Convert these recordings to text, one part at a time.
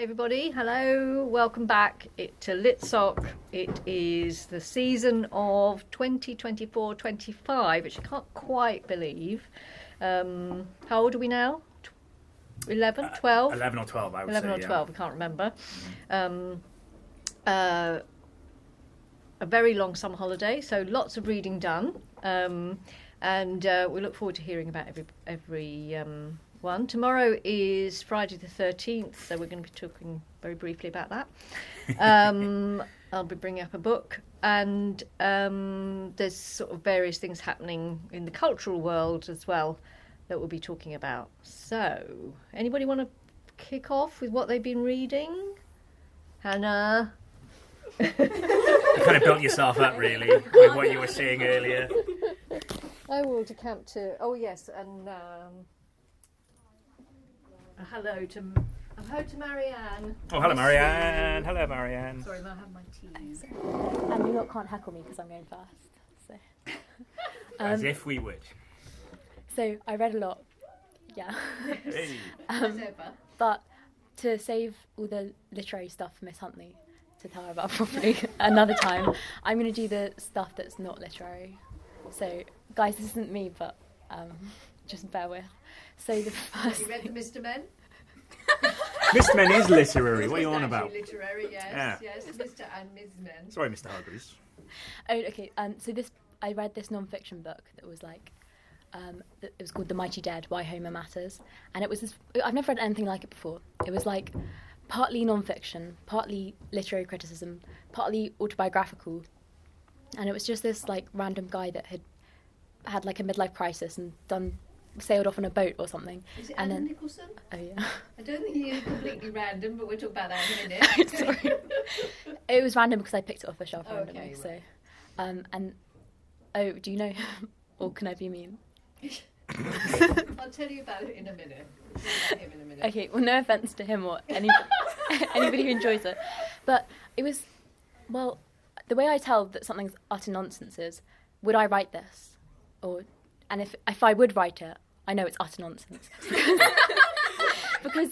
everybody. Hello. Welcome back to Litsoc. It is the season of 2024-25, which I can't quite believe. How old are we now? 11, 12? 11 or 12, I would 11 say. 11 or 12, I can't remember. A very long summer holiday, so lots of reading done. And we look forward to hearing about every one. Tomorrow is Friday the 13th, so we're going to be talking very briefly about that. I'll be bringing up a book, and there's sort of various things happening in the cultural world as well that we'll be talking about. So, anybody want to kick off with what they've been reading? Hannah? You kind of built yourself up, really, with what you were saying earlier. I will decamp to... Oh, yes, and... hello to Marianne. Oh, hello, Marianne. Hello, Marianne. Sorry, I have my tea. And you lot can't heckle me because I'm going first. So. As if we would. So I read a lot, yeah. Hey. But to save all the literary stuff for Miss Huntley to tell her about properly another time, I'm going to do the stuff that's not literary. So, guys, this isn't me, but just bear with. So the first. You read the Mr. Men? Mr. Men is literary. What are you on about? Literary, yes, yes. Mr. and Ms. Men. Sorry, Mr. Hargreaves. Oh, okay. So I read this non-fiction book that was like, it was called The Mighty Dead: Why Homer Matters, and it was this. I've never read anything like it before. It was like partly non-fiction, partly literary criticism, partly autobiographical, and it was just this like random guy that had like a midlife crisis and sailed off on a boat or something. Is it and Alan then, Nicholson? Oh yeah. I don't think he is completely random, but we'll talk about that in a minute. Sorry. It was random because I picked it off a shelf randomly. Okay, so, do you know him? Or can I be mean? I'll tell you about it in a minute. Okay, well, no offence to him or anybody who enjoys it. But it was, well, the way I tell that something's utter nonsense is, would I write this? And if I would write it, I know it's utter nonsense. Because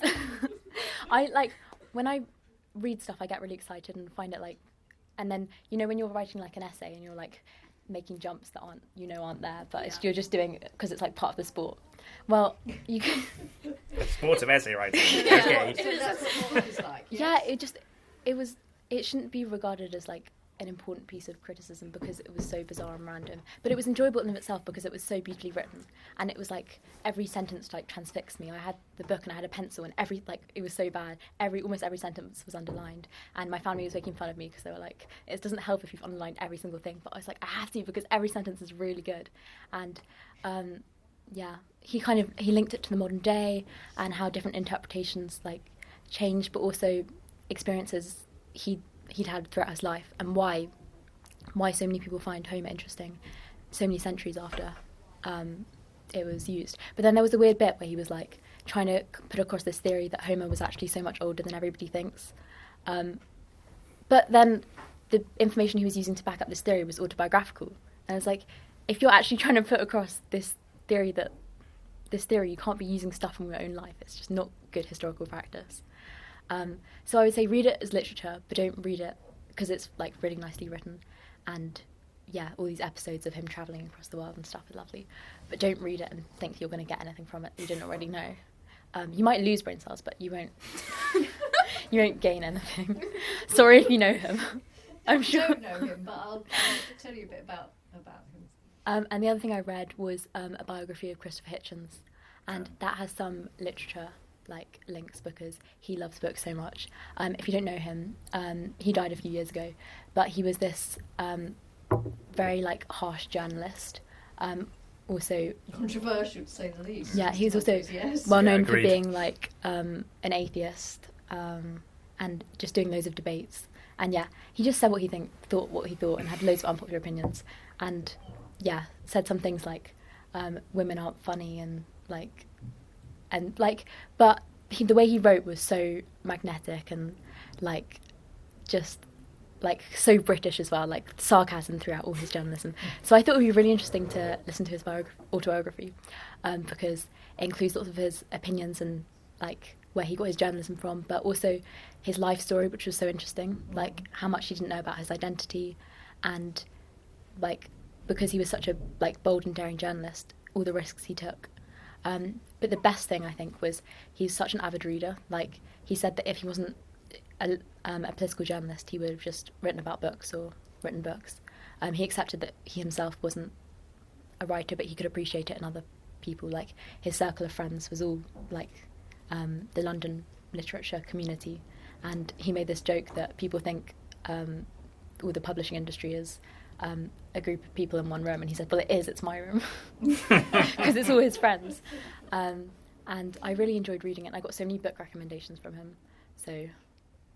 I, like, when I read stuff, I get really excited and find it, like, and then, you know, when you're writing, like, an essay and you're, like, making jumps that aren't there, but you're just doing it because it's like part of the sport. Well, you can. The sport of essay writing. Yeah. Okay. So that's what it's like. Yes. Yeah, it shouldn't be regarded as like an important piece of criticism because it was so bizarre and random. But it was enjoyable in and of itself because it was so beautifully written, and it was like every sentence like transfixed me. I had the book and I had a pencil, and it was so bad. Almost every sentence was underlined, and my family was making fun of me because they were like, "It doesn't help if you've underlined every single thing." But I was like, I have to because every sentence is really good, and he linked it to the modern day and how different interpretations like changed, but also experiences he'd had throughout his life, and why so many people find Homer interesting so many centuries after it was used. But then there was a weird bit where he was like trying to put across this theory that Homer was actually so much older than everybody thinks. But then the information he was using to back up this theory was autobiographical. And it's like, if you're actually trying to put across this theory, you can't be using stuff from your own life. It's just not good historical practice. So I would say read it as literature, but don't read it because it's like really nicely written, and all these episodes of him travelling across the world and stuff are lovely. But don't read it and think you're going to get anything from it you didn't already know. You might lose brain cells, but you won't. You won't gain anything. Sorry if you know him. I'm sure. I don't know him, but I'll tell you a bit about him. And the other thing I read was a biography of Christopher Hitchens, and that has some literature like links because he loves books so much. If you don't know him, he died a few years ago, but he was this very like harsh journalist. Also controversial to say the least. Yeah, he was also well known for being like an atheist and just doing loads of debates. And he just said what he thought, and had loads of unpopular opinions. And said some things like women aren't funny but the way he wrote was so magnetic and like just like so British as well, like sarcasm throughout all his journalism. So I thought it would be really interesting to listen to his autobiography because it includes lots of his opinions and like where he got his journalism from, but also his life story, which was so interesting, like how much he didn't know about his identity, and like because he was such a like bold and daring journalist, all the risks he took. But the best thing, I think, was he's such an avid reader. Like, he said that if he wasn't a political journalist, he would have just written about books or written books. He accepted that he himself wasn't a writer, but he could appreciate it in other people. Like, his circle of friends was all, like, the London literature community. And he made this joke that people think all the publishing industry is a group of people in one room, and he said, well, it is, it's my room, because it's all his friends. And I really enjoyed reading it, and I got so many book recommendations from him, so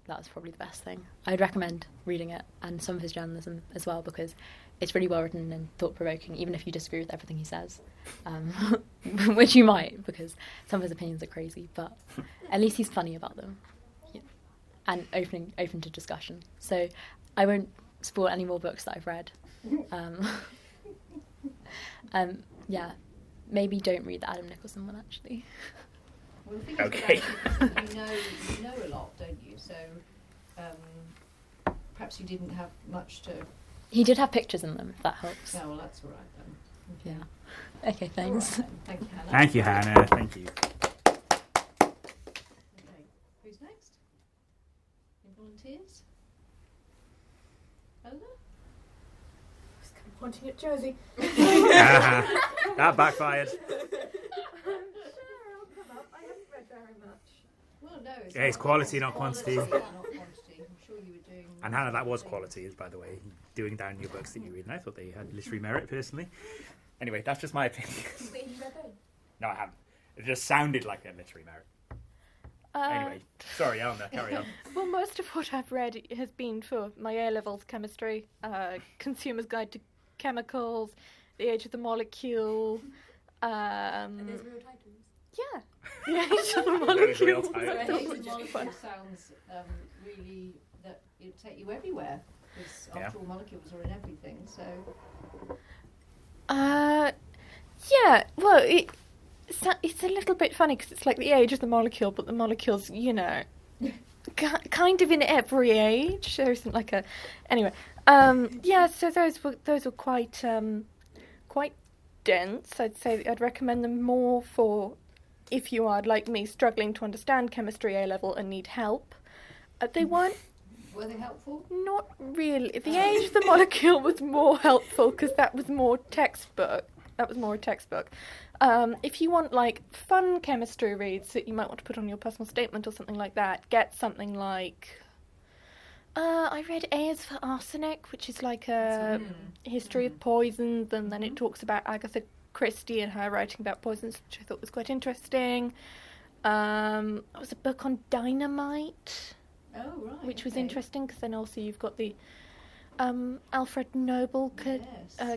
that was probably the best thing. I'd recommend reading it, and some of his journalism as well, because it's really well written and thought-provoking, even if you disagree with everything he says, which you might, because some of his opinions are crazy, but at least he's funny about them, yeah. And open to discussion. So I won't spoil any more books that I've read. Yeah, maybe don't read the Adam Nicholson one, actually. Well, the thing Okay. is you know a lot, don't you? So perhaps you didn't have much to... He did have pictures in them, if that helps. Oh, well, that's all right then. Okay. Yeah. Okay, thanks. All right, then. Thank you, Hannah. Thank you, Hannah. Thank you. Okay, who's next? Any volunteers? Eleanor? Pointing at Josie. That backfired. Sure, I'll come up. I haven't read very much. Well, no. Yeah, it's quality, not quantity. Not quantity. I'm sure you were doing... And Hannah, that was quality, by the way, doing down your books that you read, and I thought they had literary merit, personally. Anyway, that's just my opinion. Wait, you read those? No, I haven't. It just sounded like a literary merit. Anyway, sorry, Eleanor, carry on. Well, most of what I've read has been for my A-levels chemistry, Consumer's Guide to Chemicals, The Age of the Molecule. And there's real titles. Yeah, The Age of the That is real Molecule. title. The Age of the Molecule sounds really that it'd take you everywhere, because after all, molecules are in everything, so... Yeah, well, it's a little bit funny because it's like the age of the molecule, but the molecule's, you know, kind of in every age. There isn't like a... Anyway, yeah, so those were quite dense. I'd say I'd recommend them more for if you are, like me, struggling to understand chemistry A-level and need help. They weren't... Were they helpful? Not really. The Age of the Molecule was more helpful because that was more textbook. That was more a textbook. If you want, like, fun chemistry reads that you might want to put on your personal statement or something like that, get something like... I read A is for Arsenic, which is like a history of poisons, and then it talks about Agatha Christie and her writing about poisons, which I thought was quite interesting. There was a book on dynamite... Oh, right. Which was okay. interesting because then also you've got the Alfred Nobel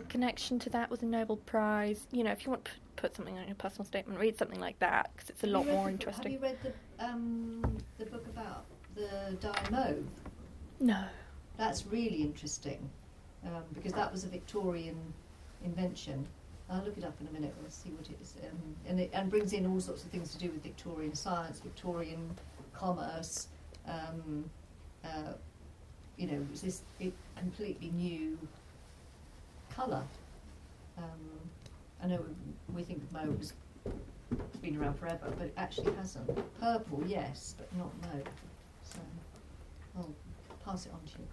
connection to that with a Nobel Prize. You know, if you want to put something on your personal statement, read something like that because it's a lot more interesting. Have you read the book about the Diamove? No. That's really interesting because that was a Victorian invention. I'll look it up in a minute. We'll see what it is, and brings in all sorts of things to do with Victorian science, Victorian commerce. You know, it was this completely new colour. I know we think mauve has been around forever, but it actually hasn't. Purple, yes, but not mauve. So I'll pass it on to you.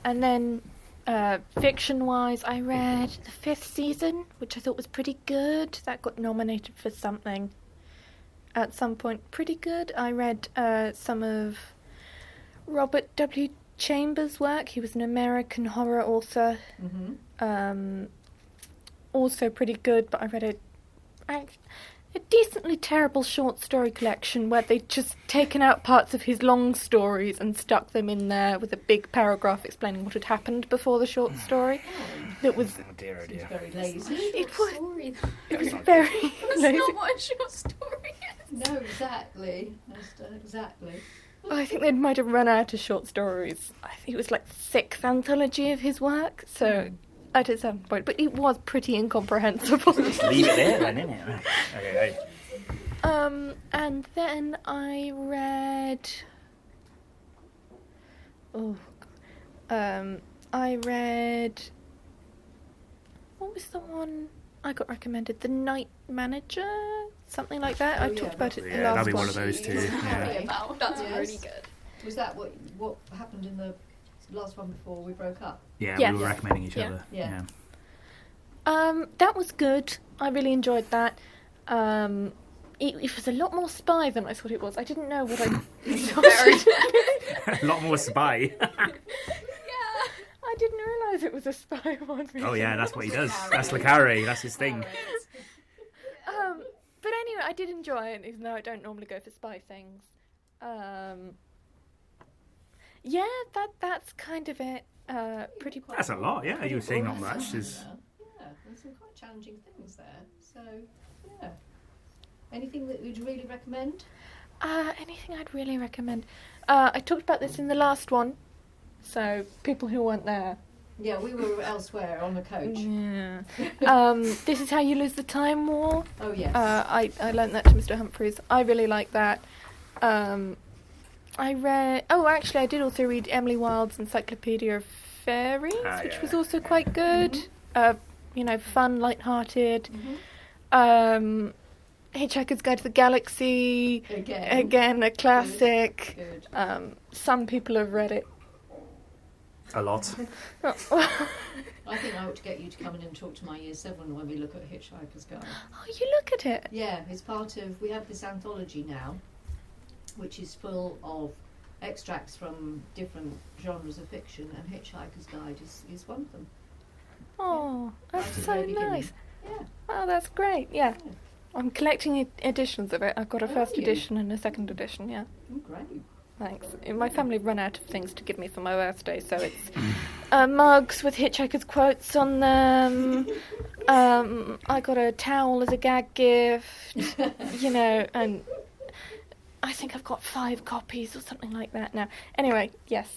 And then fiction-wise, I read The Fifth Season, which I thought was pretty good. That got nominated for something at some point. Pretty good. I read some of Robert W. Chambers' work. He was an American horror author. Mm-hmm. Also pretty good, but I read a decently terrible short story collection where they'd just taken out parts of his long stories and stuck them in there with a big paragraph explaining what had happened before the short story. It was... Oh dear, oh dear. Very lazy. It was... Story. It was very That's lazy. not what a short story is. No, exactly. Exactly. I think they might have run out of short stories. I think it was like the 6th anthology of his work, so at a certain point. But it was pretty incomprehensible. Leave it there then, innit? Okay. And then I read. I read. What was the one I got recommended? The Night Manager, something like that. I talked about it Yeah, last that'd be one one. of those two. Yeah. That's Yes. really good. Was that what happened in the last one before we broke up? Yeah, Yes. we were recommending each Yeah. other. Yeah. That was good. I really enjoyed that. It was a lot more spy than I thought it was. I didn't know what I A lot more spy. I didn't realise it was a spy one. Oh yeah, that's what he does. That's Le Carre. That's his thing. But anyway, I did enjoy it, even though I don't normally go for spy things. Yeah, that's kind of it. Pretty. That's a lot. Yeah, you were saying not much. Is Yeah, there's some quite challenging things there. So, yeah. Anything that you'd really recommend? Anything I'd really recommend. I talked about this in the last one, so people who weren't there. Yeah, we were elsewhere on the coach. Yeah. This is How You Lose the Time War. Oh, yes. I learnt that to Mr. Humphreys. I really like that. I read. Oh, actually, I did also read Emily Wilde's Encyclopedia of Fairies, which was also quite good. Fun, light-hearted. Hitchhiker's Guide to the Galaxy. Again, a classic. Good. Some people have read it. a lot. I think I ought to get you to come in and talk to my Year 7 when we look at Hitchhiker's Guide. Oh, you look at it. Yeah, it's part of... We have this anthology now, which is full of extracts from different genres of fiction, and Hitchhiker's Guide is one of them. Oh, that's Right at the so very beginning. nice. Yeah. Oh, that's great. Yeah. Yeah. I'm collecting editions of it. I've got a Oh, first are you? edition and a second edition, yeah. Oh, great. Thanks. My family run out of things to give me for my birthday, so it's mugs with Hitchhiker's quotes on them. I got a towel as a gag gift, and I think I've got 5 copies or something like that now. Anyway, yes,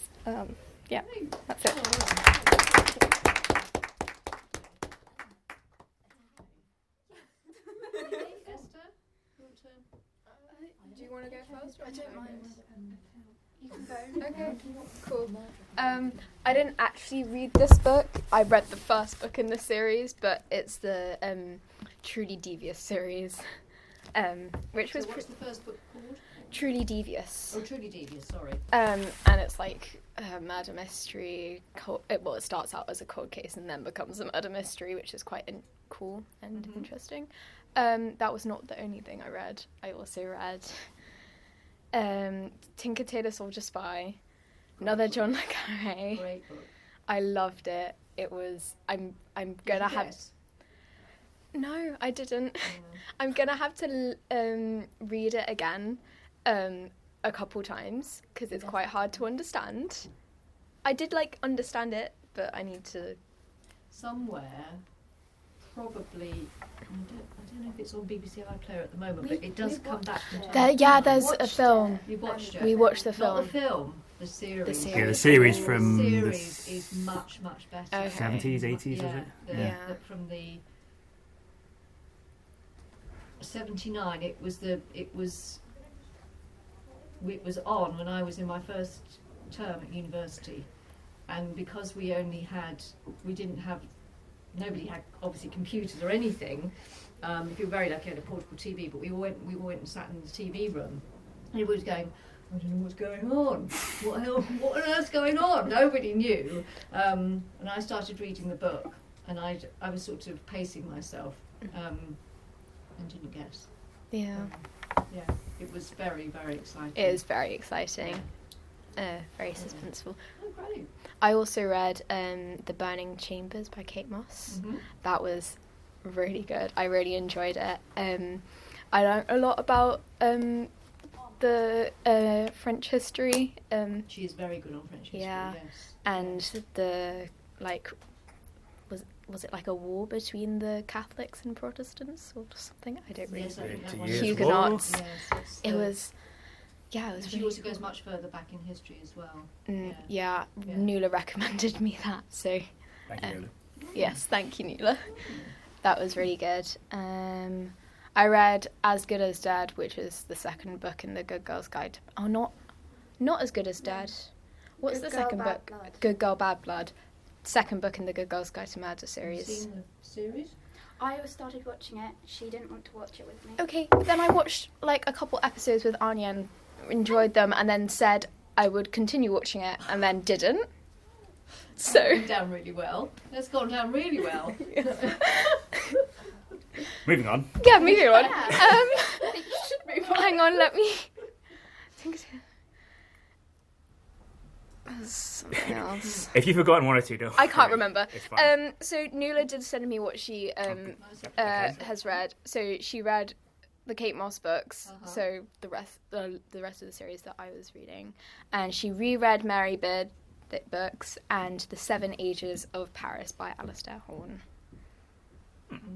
yeah, that's it. Esther, you want to... Do you want to go first? I don't mind. You can go. Okay, cool. I didn't actually read this book. I read the first book in the series, but it's the Truly Devious series, which was what's the first book called? Truly Devious. Oh, Truly Devious, sorry. And it's like a murder mystery. It starts out as a cold case and then becomes a murder mystery, which is quite cool and interesting. That was not the only thing I read. I also read Tinker Tailor Soldier Spy, another John le Carre. Great book. I loved it. It was. I'm gonna have. Yes. No, I didn't. I'm gonna have to read it again a couple times because it's quite hard to understand. I did understand it, but I need to. Somewhere, probably, I don't know if it's on BBC iPlayer at the moment, but it does come back from time. There's a film. You watched it? We watched the Not film. the film, the series. The series. Yeah, the series The from series is much, much better. Okay. 70s, 80s, was it? Yeah. From the 79, it was on when I was in my first term at university, and because nobody had obviously computers or anything. If you were very lucky, I had a portable TV, but we all went and sat in the TV room, and everybody was going, I don't know what's going on. What on earth's going on? Nobody knew. And I started reading the book, and I was sort of pacing myself, and didn't guess. Yeah. Yeah, it was very, very exciting. It is very exciting. Very suspenseful. Oh, great. I also read The Burning Chambers by Kate Moss. Mm-hmm. That was really good. I really enjoyed it. I learned a lot about the French history. She is very good on French history, Yeah. yes. And the was it like a war between the Catholics and Protestants or something? I don't really Yes, I think that 30 one. years Huguenots. war. Yes, it's It the- was, yeah, it was She really also cool. goes much further back in history as well. Yeah, Yeah. Nuala recommended me that, so Thank you, Lola. yes, thank you, Nuala. That was really good. I read As Good as Dead, which is the second book in the Good Girl's Guide. Oh, not As Good as Dead. What's Good the Girl, second Bad book? Blood. Good Girl, Bad Blood. Second book in the Good Girl's Guide to Murder Have you series. seen the series? I started watching it. She didn't want to watch it with me. Okay, then I watched like a couple episodes with Anya and enjoyed them, and then said I would continue watching it, and then didn't. So It's gone down really well. It's gone down really well. Moving on. yeah, moving on. You should move on. Hang on, let me think. There's something else. If you've forgotten one or two, don't I can't worry. remember. It's fine. So Nuala did send me what she has read. So she read the Kate Moss books. Uh-huh. So the rest of the series that I was reading, and she reread Mary Beard books and The Seven Ages of Paris by Alistair Horn.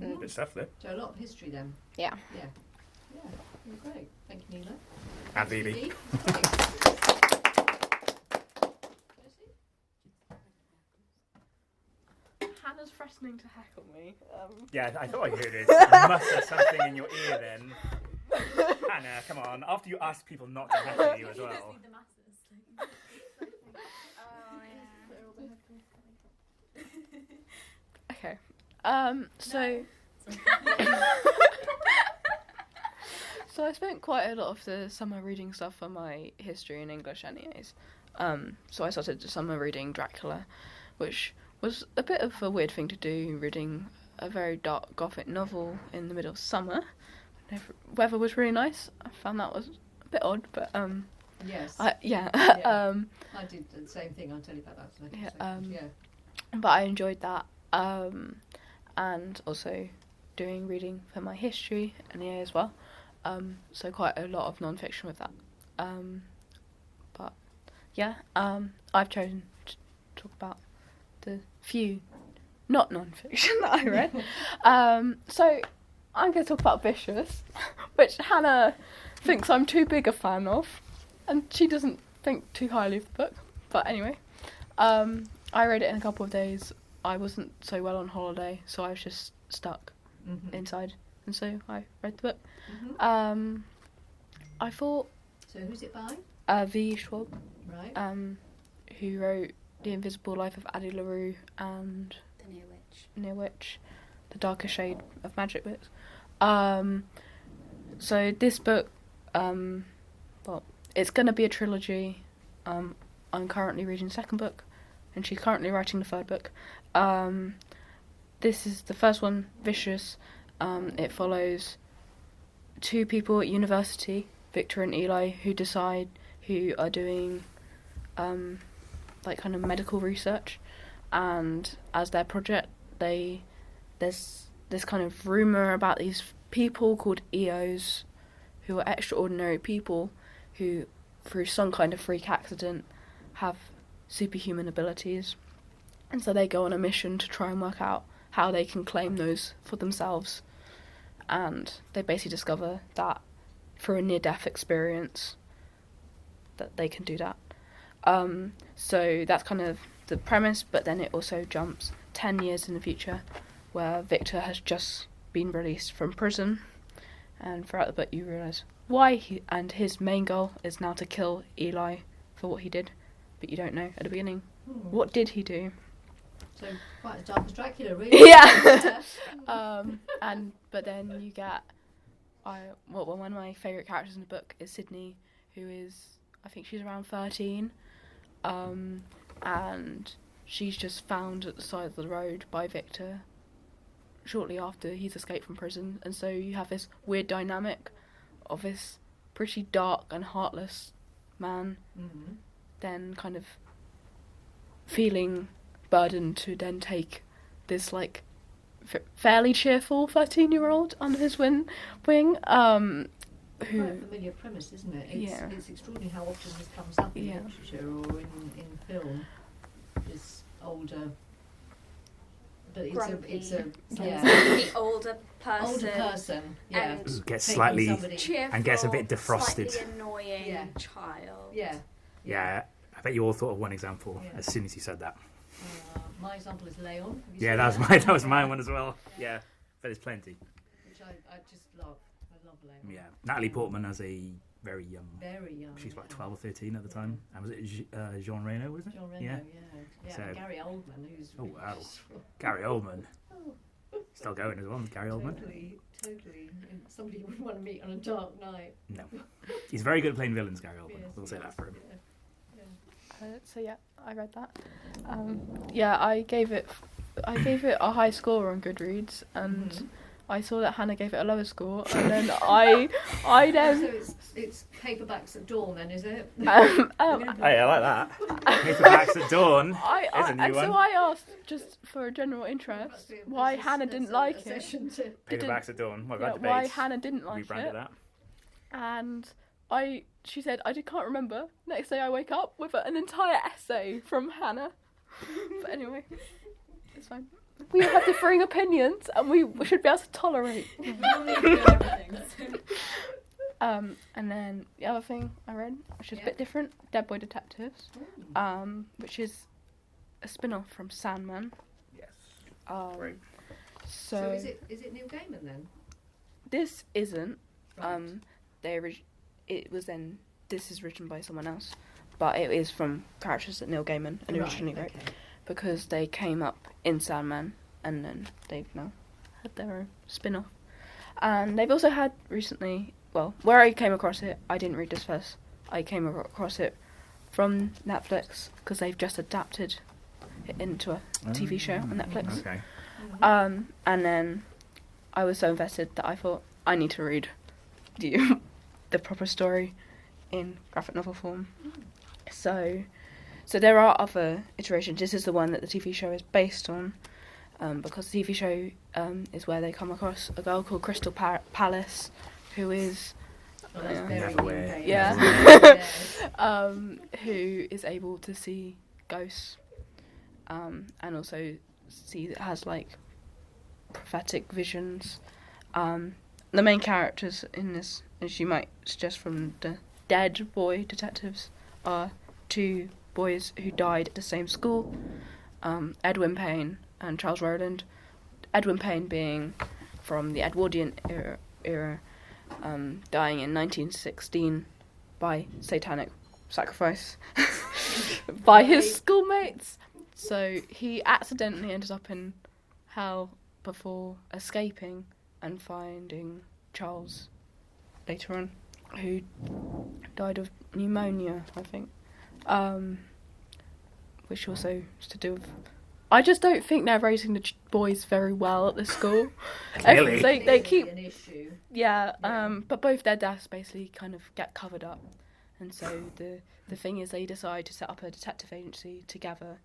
Good stuff there. So a lot of history then. Yeah. Yeah. You're great. Thank you, Nina. And Phoebe. Hannah's threatening to heckle me. Yeah, I thought I heard it. You must have something in your ear then. Hannah, come on. After you ask people not to heckle you as well. Okay. So. So I spent quite a lot of the summer reading stuff for my history and English anyways. So I started the summer reading Dracula, which was a bit of a weird thing to do, reading a very dark gothic novel in the middle of summer. Weather was really nice. I found that was a bit odd, but Yes. yeah. I did the same thing. I'll tell you about that in a Yeah, second. Yeah. But I enjoyed that, and also doing reading for my history and EA as well. So quite a lot of non-fiction with that. But yeah, I've chosen to talk about the few not non-fiction that I read. So I'm going to talk about Vicious, which Hannah thinks I'm too big a fan of, and she doesn't think too highly of the book. But anyway, I read it in a couple of days. I wasn't so well on holiday, so I was just stuck inside, and so I read the book. I thought So who's it by? V. Schwab, Right. who wrote The Invisible Life of Addie LaRue and The Near Witch. Near Witch, The Darker Shade of Magic books. So this book, well, it's going to be a trilogy. I'm currently reading the second book, and she's currently writing the third book. This is the first one, Vicious. It follows two people at university, Victor and Eli, who are doing like kind of medical research, and as their project, there's this kind of rumor about these people called EOs, who are extraordinary people who, through some kind of freak accident, have superhuman abilities, and so they go on a mission to try and work out how they can claim those for themselves. And they basically discover that through a near-death experience that they can do that. So that's kind of the premise, but then it also jumps 10 years in the future, where Victor has just been released from prison, and throughout the book you realise why and his main goal is now to kill Eli for what he did, but you don't know at the beginning. What did he do? So quite as dark as Dracula, really. Yeah. But then you get one of my favourite characters in the book is Sydney, who is, I think she's around 13, and she's just found at the side of the road by Victor shortly after he's escaped from prison, and so you have this weird dynamic of this pretty dark and heartless man then kind of feeling burdened to then take this like fairly cheerful 13-year-old under his wing, who Quite a familiar premise, isn't it? It's extraordinary how often this comes up in literature or in film. This older, but it's a The older person. Yeah. And Gets Taking slightly somebody- cheerful, and gets a bit defrosted. slightly annoying Yeah. child. Yeah, I bet you all thought of one example as soon as you said that. My example is Leon. Have you Yeah, seen that was my one as well. Yeah, but there's plenty. Which I just love. Lovely. Yeah, Natalie Portman as a very young. Very young. She's about 12 or 13 at the time. And was it Jean Reno? Was it? Jean Reno, Yeah. yeah. So- And Gary Oldman, who's. Oh wow, Gary Oldman. Still going as well, Gary Oldman. Totally. Somebody you wouldn't want to meet on a dark night. No, he's very good at playing villains, Gary Oldman. Yes, We'll say that for him. So yeah, I read that. I gave it a high score on Goodreads, and I saw that Hannah gave it a lower score, and then I then. So it's paperbacks at dawn, then, is it? Hey, I like that. Paperbacks at Dawn. There's a new And one. so I asked, just for a general interest, why Hannah didn't like it. Paperbacks at Dawn. What Yeah, about why debates? Hannah didn't like Rebranded it. that. And she said, can't remember. Next day I wake up with an entire essay from Hannah. But anyway, it's fine. We all have differing opinions, and we should be able to tolerate. And then the other thing I read, which is a bit different, Dead Boy Detectives, which is a spin-off from Sandman. Yes. Great. So is it Neil Gaiman then? This isn't. Right. This is written by someone else, but it is from characters that Neil Gaiman originally wrote, okay. because they came up in Sandman, and then they've now had their own spin-off. And they've also had recently, well, where I came across it, I didn't read this first. I came across it from Netflix, because they've just adapted it into a TV show on Netflix. Okay. And then I was so invested that I thought, I need to read the proper story in graphic novel form. So there are other iterations. This is the one that the TV show is based on, because the TV show is where they come across a girl called Crystal Palace, who is Oh, that's very Never Neil wear. Gaiman, Yeah. isn't it? who is able to see ghosts, and also has like prophetic visions. The main characters in this, as you might suggest from the Dead Boy Detectives, are two boys who died at the same school, Edwin Payne and Charles Rowland. Edwin Payne being from the Edwardian era, dying in 1916 by satanic sacrifice by his schoolmates. So he accidentally ended up in hell before escaping and finding Charles later on, who died of pneumonia, I think. Which also is to do with... I just don't think they're raising the boys very well at the school. Clearly. They keep... An issue. Yeah, but both their deaths basically kind of get covered up. And so the thing is, they decide to set up a detective agency together,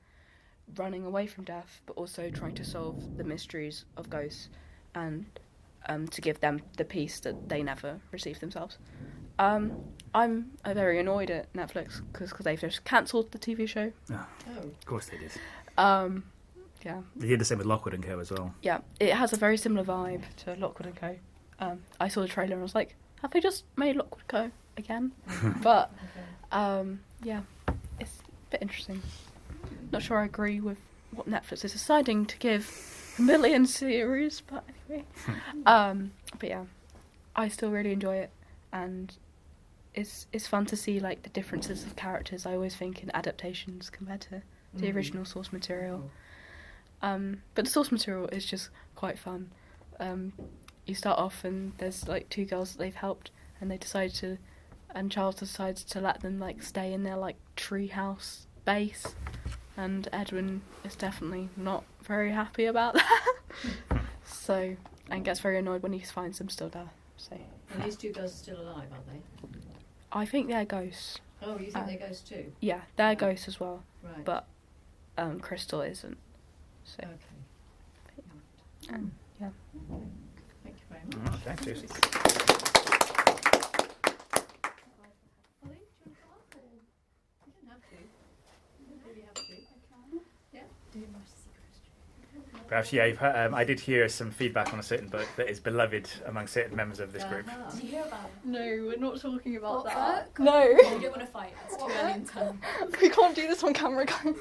running away from death, but also trying to solve the mysteries of ghosts, and to give them the peace that they never received themselves. I'm very annoyed at Netflix because they've just cancelled the TV show. Oh, Oh. of course they did. Yeah, They did the same with Lockwood & Co as well. yeah, it has a very similar vibe to Lockwood & Co. I saw the trailer and I was like, have they just made Lockwood & Co again? But yeah, it's a bit interesting. Not sure I agree with what Netflix is deciding to give a million series, but anyway. But yeah, I still really enjoy it, and it's fun to see like the differences of characters. I always think in adaptations compared to the original source material. But the source material is just quite fun. You start off and there's like two girls that they've helped, and Charles decides to let them like stay in their like treehouse base, and Edwin is definitely not very happy about that. So, and gets very annoyed when he finds them still there. So And these two girls are still alive, aren't they? I think they're ghosts. Oh, you think they're ghosts too? Yeah, they're ghosts as well, Right. but Crystal isn't. So Okay. yeah. Thank you very much. Oh, thanks, Lucy. Holly, do you want to come up, or you don't have to. You don't really have to. Yeah. Perhaps, yeah, you've heard, I did hear some feedback on a certain book that is beloved among certain members of this group. Did you hear about it? No, we're not talking about What book? No, You don't want to fight. It's too early in time. we can't do this on camera, guys.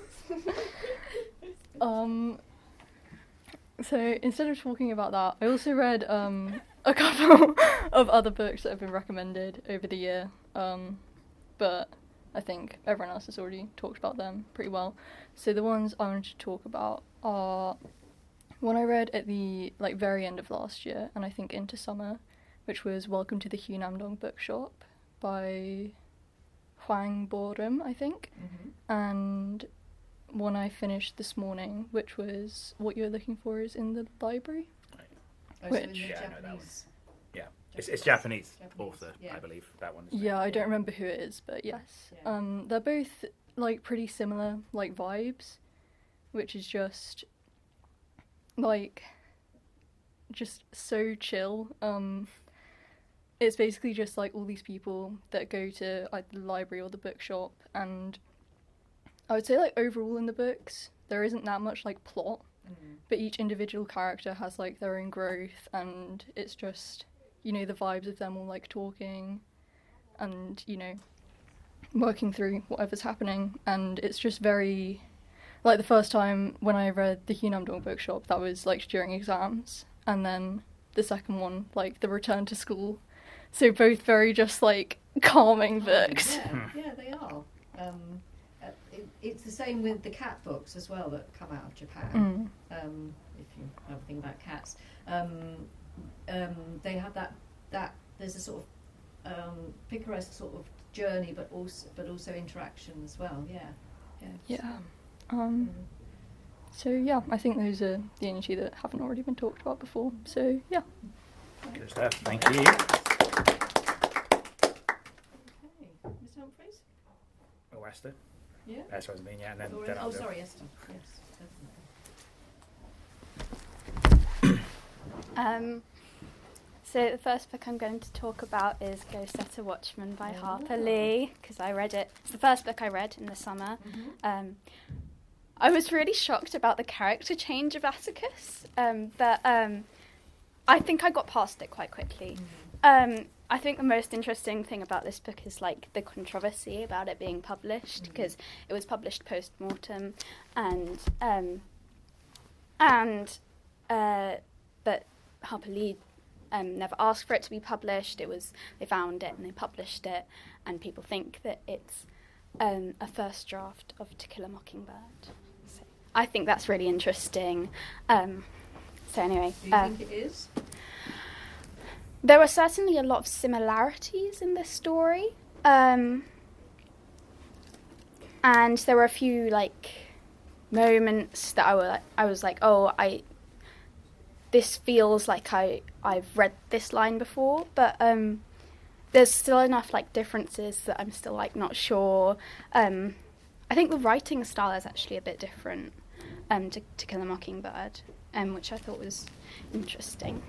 So instead of talking about that, I also read a couple of other books that have been recommended over the year, but I think everyone else has already talked about them pretty well. So the ones I wanted to talk about are one I read at the very end of last year, and I think into summer, which was Welcome to the Hunamdong Bookshop by Hwang Borum, I think, and one I finished this morning, which was What You're Looking For Is in the Library. Which, yeah, I know that one. Yeah, it's Japanese author, I believe, that one. Yeah, I don't remember who it is, but yes. They're both pretty similar vibes, which is just just so chill. It's basically just all these people that go to either the library or the bookshop, and I would say overall in the books there isn't that much plot, but each individual character has their own growth, and it's just the vibes of them all talking and working through whatever's happening, and it's just very the first time when I read the Hunamdong Bookshop, that was during exams, and then the second one the return to school, so both very just calming books. Yeah, they are. It's the same with the cat books as well that come out of Japan. If you know anything about cats, they have that there's a sort of picaresque sort of journey, but also interaction as well. So yeah, I think those are the only two that haven't already been talked about before. So yeah. Good stuff. Thank you. Okay, Mr. Humphries. Oh, Esther. Yeah. That's what I mean. Yeah, and then Oh, I'll do it. sorry, Esther. Yes, definitely. So the first book I'm going to talk about is Go Set a Watchman by Harper Lee, because I read it. It's the first book I read in the summer. I was really shocked about the character change of Atticus, but I think I got past it quite quickly. I think the most interesting thing about this book is the controversy about it being published, because it was published post-mortem, but Harper Lee never asked for it to be published. They found it and they published it, and people think that it's a first draft of To Kill a Mockingbird. So I think that's really interesting. So anyway, Do you think it is? There are certainly a lot of similarities in this story, and there were a few moments that I was like, this feels like I've read this line before, but there's still enough differences that I'm still not sure. I think the writing style is actually a bit different to Kill a Mockingbird, which I thought was interesting.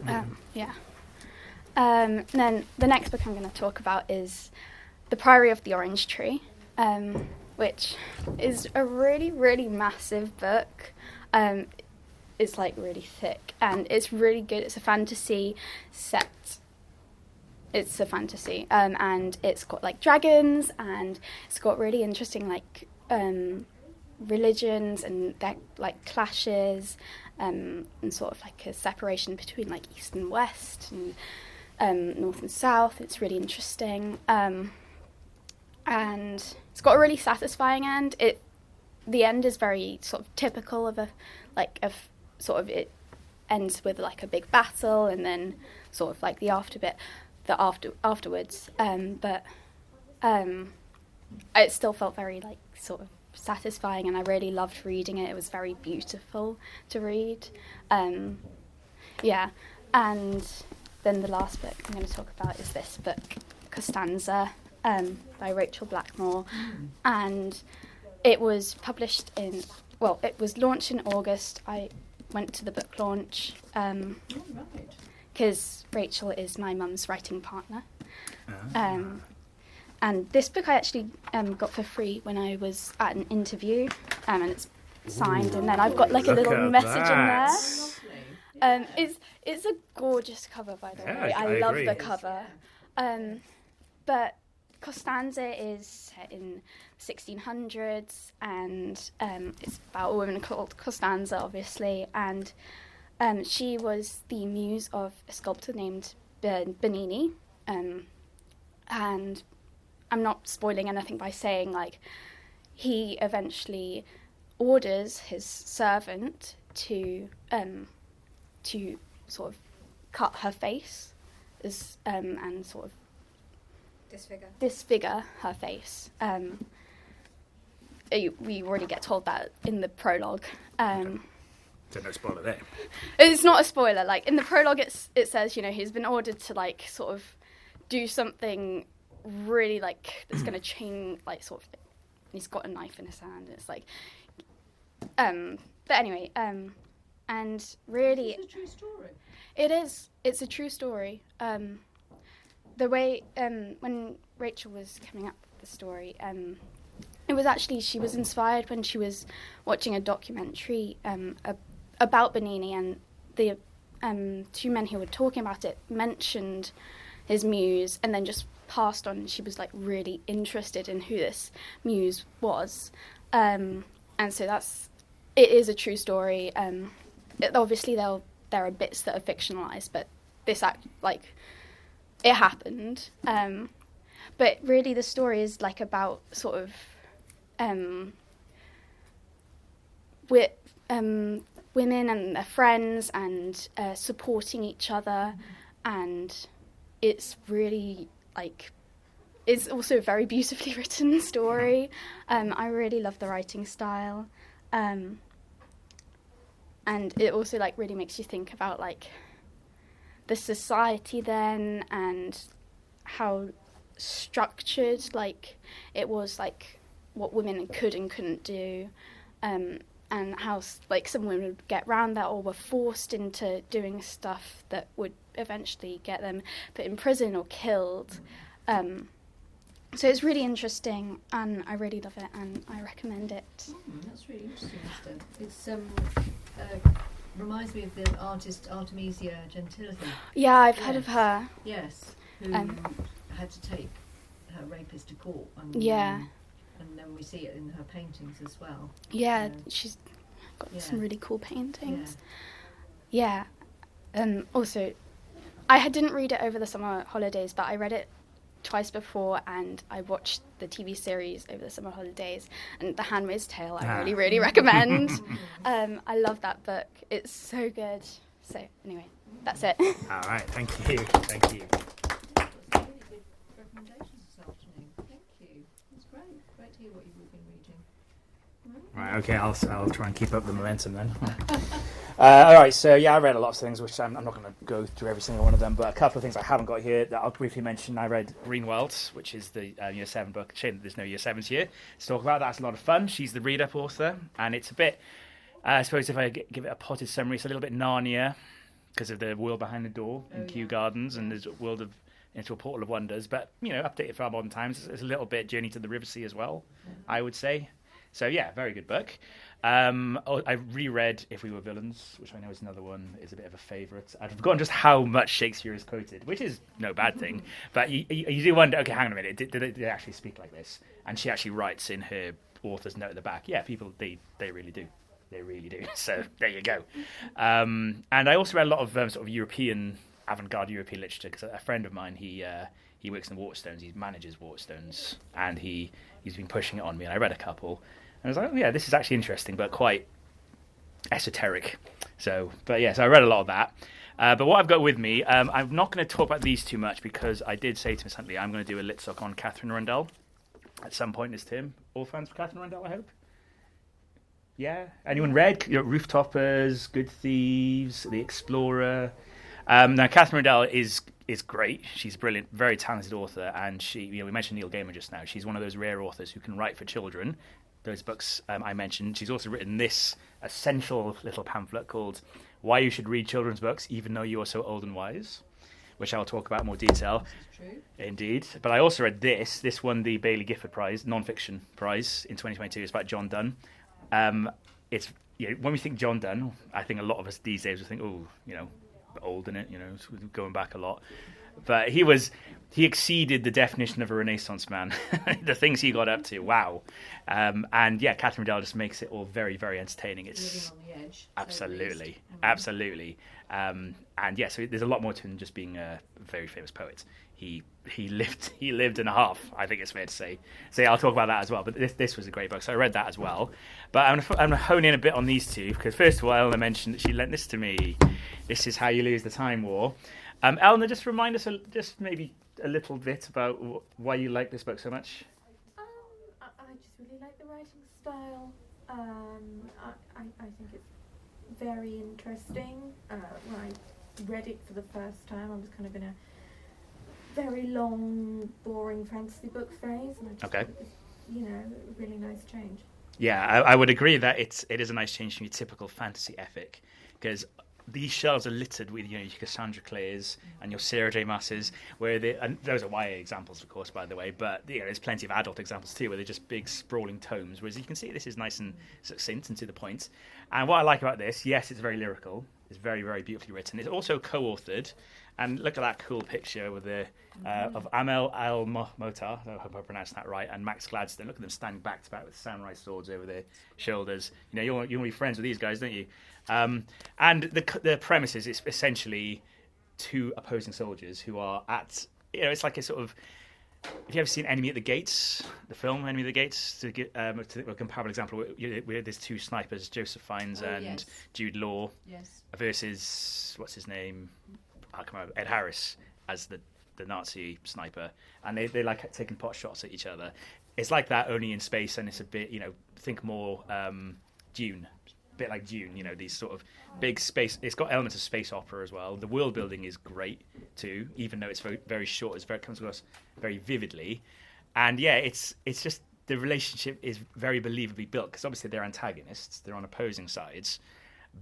Then the next book I'm going to talk about is The Priory of the Orange Tree, which is a really, really massive book. It's really thick, and it's really good. It's a fantasy set. It's a fantasy, and it's got dragons, and it's got really interesting religions and their clashes, and sort of a separation between east and west and north and south. It's really interesting, and it's got a really satisfying end. The end is very sort of typical of it ends with a big battle, and then sort of the afterwards. But it still felt very sort of satisfying, and I really loved reading it. It was very beautiful to read. And then the last book I'm going to talk about is this book, Costanza, by Rachel Blackmore, and it was published it was launched in August. I went to the book launch because Rachel is my mum's writing partner. And this book I actually got for free when I was at an interview, and it's signed, and then I've got a little message in there. It's a gorgeous cover, by the way. I love agree. the cover. But Costanza is set in 1600s, and it's about a woman called Costanza, obviously, and She was the muse of a sculptor named Bernini, and I'm not spoiling anything by saying, like, he eventually orders his servant to sort of cut her face and sort of disfigure her face. We already get told that in the prologue. So no spoiler there. It's not a spoiler. Like, in the prologue, it says, you know, he's been ordered to, like, sort of do something really, like, that's going to change, like, sort of. He's got a knife in his hand. It's like, but anyway, and really, It's a true story. it is. It's a true story. The way when Rachel was coming up with the story, it was actually, she was inspired when she was watching a documentary about Bernini, and the two men who were talking about it mentioned his muse and then just passed on. She was, like, really interested in who this muse was, and so it is a true story. Obviously there are bits that are fictionalized, but this it happened. But really the story is, like, about sort of women and their friends and supporting each other, and it's really, like, it's also a very beautifully written story. I really love the writing style, and it also, like, really makes you think about, like, the society then and how structured, like, it was, like, what women could and couldn't do, and how, like, some women would get around that or were forced into doing stuff that would eventually get them put in prison or killed. So it's really interesting, and I really love it, and I recommend it. That's really interesting, Esther. It's reminds me of the artist Artemisia Gentility. Yeah, I've heard of her. Yes, who had to take her rapist to court. And then we see it in her paintings as well. Yeah, she's got some really cool paintings. Yeah. Also, I didn't read it over the summer holidays, but I read it twice before, and I watched the TV series over the summer holidays, and The Handmaid's Tale I really, really recommend. I love that book. It's so good. So anyway, that's it. All right, thank you. Thank you. Really good recommendations this afternoon. Thank you. It's great. Great to hear what you've all been reading. Right, okay, I'll try and keep up the momentum then. All right, so yeah, I read a lot of things, which I'm not going to go through every single one of them, but a couple of things I haven't got here that I'll briefly mention. I read Greenwald, which is the Year 7 book. Shame that there's no Year 7s here to talk about. That's a lot of fun. She's the read-up author, and it's a bit, I suppose if I give it a potted summary, it's a little bit Narnia because of the world behind the door in Kew Gardens and the world of into a portal of wonders, but, you know, updated for our modern times. It's a little bit Journey to the River Sea as well, I would say. So yeah, very good book. I reread If We Were Villains, which I know is another one, is a bit of a favourite. I'd forgotten just how much Shakespeare is quoted, which is no bad thing. But you do wonder, okay, hang on a minute, did they actually speak like this? And she actually writes in her author's note at the back, yeah, people, they really do. They really do. So there you go. And I also read a lot of sort of European, avant-garde European literature, because a friend of mine, he works in Waterstones, he manages Waterstones, and he's been pushing it on me, and I read a couple. And I was like, oh, yeah, this is actually interesting, but quite esoteric. So I read a lot of that. But what I've got with me, I'm not going to talk about these too much because I did say to Miss Huntley, I'm going to do a Litsoc on Catherine Rundell at some point this term. All fans for Catherine Rundell, I hope? Yeah? Anyone read? Rooftoppers, Good Thieves, The Explorer. Now, Catherine Rundell is great. She's a brilliant, very talented author, and we mentioned Neil Gaiman just now. She's one of those rare authors who can write for children. Those books I mentioned. She's also written this essential little pamphlet called Why You Should Read Children's Books Even Though You Are So Old and Wise, which I'll talk about in more detail. This is true. Indeed. But I also read this. This won the Bailey Gifford Prize, non-fiction prize in 2022. It's about John Donne. When we think John Donne, I think a lot of us these days will think, oh, old in it, going back a lot. But he exceeded the definition of a Renaissance man. The things he got up to, wow. And yeah, Catherine Riddell just makes it all very, very entertaining. It's Living on the edge. absolutely, absolutely. And yeah, so there's a lot more to him than just being a very famous poet. He lived and a half, I think it's fair to say. So yeah, I'll talk about that as well. But this was a great book, so I read that as well. But I'm gonna hone in a bit on these two because first of all, Eleanor mentioned that she lent this to me. This is How You Lose the Time War. Eleanor, just remind us, just maybe a little bit about why you like this book so much. I just really like the writing style. I think it's very interesting. When I read it for the first time, I was kind of in a very long, boring fantasy book phase, and I just thought it was, a really nice change. Yeah, I would agree that it is a nice change from your typical fantasy epic, because these shelves are littered with your Cassandra Clares and your Sarah J. Maas's, and those are YA examples, of course, by the way, but there's plenty of adult examples too, where they're just big sprawling tomes, whereas you can see this is nice and succinct and to the point. And what I like about this, yes, it's very lyrical, it's very, very beautifully written. It's also co-authored, and look at that cool picture with of Amel Al-Motar, I hope I pronounced that right, and Max Gladstone. Look at them standing back to back with samurai swords over their shoulders. You want to be friends with these guys, don't you? And the premise is it's essentially two opposing soldiers who are at, it's like a sort of, have you ever seen Enemy at the Gates, the film Enemy at the Gates? To get a comparable example, where there's two snipers, Joseph Fiennes and Jude Law, versus, what's his name? I can't remember, Ed Harris as the Nazi sniper, and they like taking pot shots at each other. It's like that, only in space, and it's a bit, think more Dune. Bit like Dune, these sort of big space. It's got elements of space opera as well. The world building is great too, even though it's very, very short. It comes across very vividly, and yeah, it's just the relationship is very believably built because obviously they're antagonists, they're on opposing sides,